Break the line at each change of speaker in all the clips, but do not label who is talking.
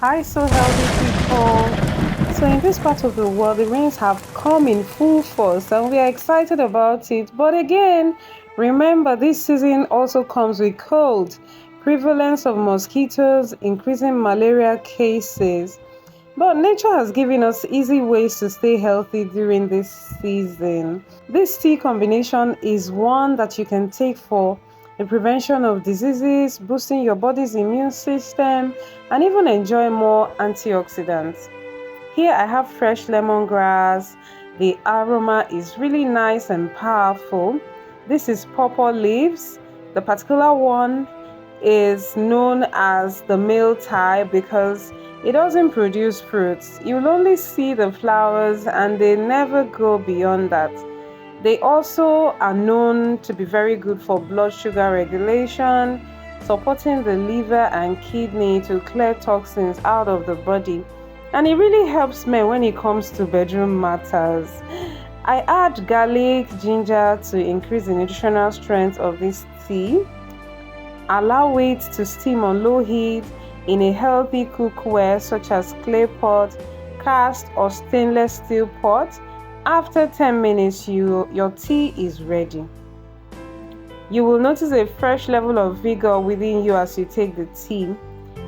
Hi, so healthy people. So, in this part of the world, the rains have come in full force and we are excited about it. But again, remember, this season also comes with cold, prevalence of mosquitoes, increasing malaria cases. But nature has given us easy ways to stay healthy during this season. This tea combination is one that you can take for the prevention of diseases, boosting your body's immune system, and even enjoy more antioxidants. Here I have fresh lemongrass. The aroma is really nice and powerful. This is pawpaw leaves. The particular one is known as the male type because it doesn't produce fruits. You'll only see the flowers and they never go beyond that. They also are known to be very good for blood sugar regulation, supporting the liver and kidney to clear toxins out of the body. And it really helps men when it comes to bedroom matters. I add garlic, ginger to increase the nutritional strength of this tea. Allow it to steam on low heat in a healthy cookware such as clay pot, cast or stainless steel pot. After 10 minutes, your tea is ready. You will notice a fresh level of vigor within you as you take the tea.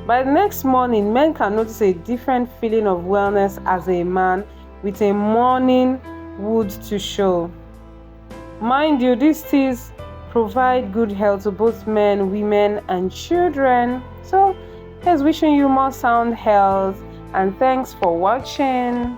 By the next morning, men can notice a different feeling of wellness as a man with a morning wood to show. Mind you, these teas provide good health to both men, women, and children. So, here's wishing you more sound health and thanks for watching.